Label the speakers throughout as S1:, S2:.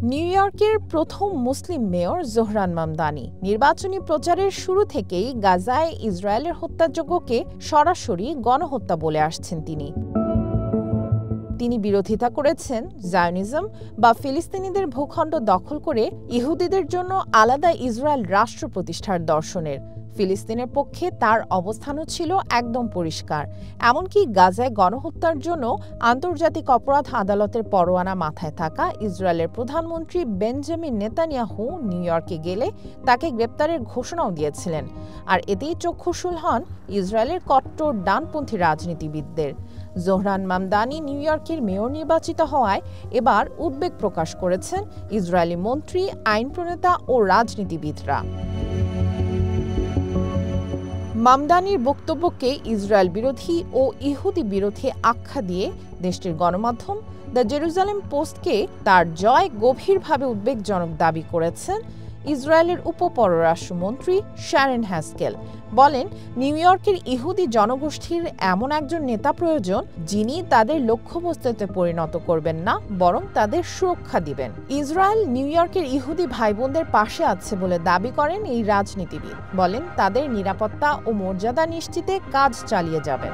S1: New ইয়র্কের প্রথম মুসলিম mayor Zohran Mamdani নির্বাচনী প্রচারের শুরু থেকেই গাজায় ইসরায়েলের হত্যাযজ্ঞকে সরাসরি গণহত্যা বলে আসছেন তিনি বিরোধিতা করেছেন জায়নিজম বা ফিলিস্তিনিদের ভূখণ্ড দখল করে ইহুদিদের জন্য আলাদা ইসরায়েল রাষ্ট্র প্রতিষ্ঠার দর্শনের। ফিলিস্তিনের পক্ষে তার অবস্থানও ছিল একদম পরিষ্কার। এমনকি গাজায় গণহত্যার জন্য আন্তর্জাতিক অপরাধ আদালতের পরোয়ানা মাথায় থাকা ইসরায়েলের প্রধানমন্ত্রী বেঞ্জামিন নেতানিয়াহু নিউ ইয়র্কে গেলে তাকে গ্রেপ্তারের ঘোষণাও দিয়েছিলেন। আর এতেই চক্ষুশূল হন ইসরায়েলের কট্টর ডানপন্থী রাজনীতিবিদদের। জোহরান মামদানি নিউ ইয়র্কের মেয়র নির্বাচিত হওয়ায় এবার উদ্বেগ প্রকাশ করেছেন ইসরায়েলি মন্ত্রী, আইন প্রণেতা ও রাজনীতিবিদরা। মামদানির বক্তব্যকে ইসরায়েল বিরোধী ও ইহুদি বিরোধী আখ্যা দিয়ে দেশটির গণমাধ্যম দ্য জেরুজালেম পোস্টকে তার জয় গভীরভাবে উদ্বেগজনক দাবি করেছেন ইসরায়েলের উপপররাষ্ট্রমন্ত্রী শ্যারন হ্যাস্কেল। বলেন, নিউ ইয়র্কের ইহুদি জনগোষ্ঠীর এমন একজন নেতা প্রয়োজন যিনি তাদের লক্ষ্যবস্তুতে পরিণত করবেন না, বরং তাদের সুরক্ষা দিবেন। ইসরায়েল নিউ ইয়র্কের ইহুদি ভাই বোনদের পাশে আছে বলে দাবি করেন এই রাজনীতিবিদ। বলেন, তাদের নিরাপত্তা ও মর্যাদা নিশ্চিতে কাজ চালিয়ে যাবেন।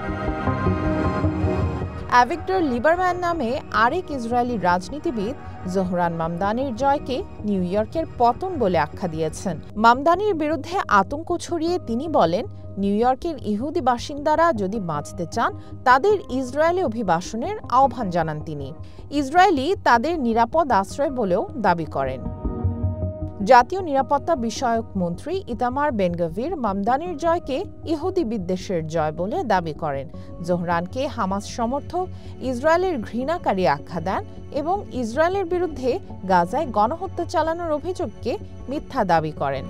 S1: অ্যাভিগডর লিবারম্যান নামে আরেক ইসরায়েলি রাজনীতিবিদ জোহরান মামদানির জয়কে নিউ ইয়র্কের পতন বলে আখ্যা দিয়েছেন। মামদানির বিরুদ্ধে আতঙ্ক ছড়িয়ে তিনি বলেন, নিউ ইয়র্কের ইহুদি বাসিন্দারা যদি বাঁচতে চান তাদের ইসরায়েলে অভিবাসনের আহ্বান জানান তিনি। ইসরায়েলি তাদের নিরাপদ আশ্রয় বলেও দাবি করেন। জাতীয় নিরাপত্তা বিষয়ক মন্ত্রী ইতামার বেন-গভির মামদানির জয়কে ইহুদি বিদ্বেষের জয় বলে দাবি করেন। জোহরানকে হামাস সমর্থক, ইসরায়েলের ঘৃণাকারী আখ্যা দেন এবং ইসরায়েলের বিরুদ্ধে গাজায় গণহত্যা চালানোর অভিযোগকে মিথ্যা দাবি করেন।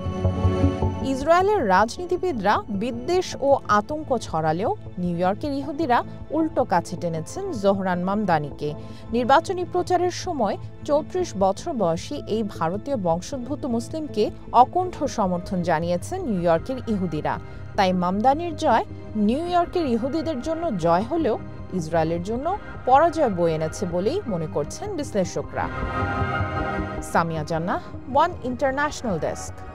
S1: ইসরায়েলের রাজনীতিবিদরা বিদ্বেষ ও আতঙ্ক ছড়ালেও নিউ ইয়র্কের ইহুদিরা উল্টো কাছে টেনেছেন জোহরান মামদানিকে। নির্বাচনী প্রচারের সময় ৩৪ বছর বয়সী এই ভারতীয় বংশোদ্ভূত মুসলিমকে অকুণ্ঠ সমর্থন জানিয়েছেন নিউ ইয়র্কের ইহুদিরা। তাই মামদানির জয় নিউ ইয়র্কের ইহুদিদের জন্য জয় হলেও ইসরায়েলের জন্য পরাজয় বয়ে এনেছে বলেই মনে করছেন বিশ্লেষকরা। সামিয়া জান্নাহ, ওয়ান ইন্টারন্যাশনাল ডেস্ক।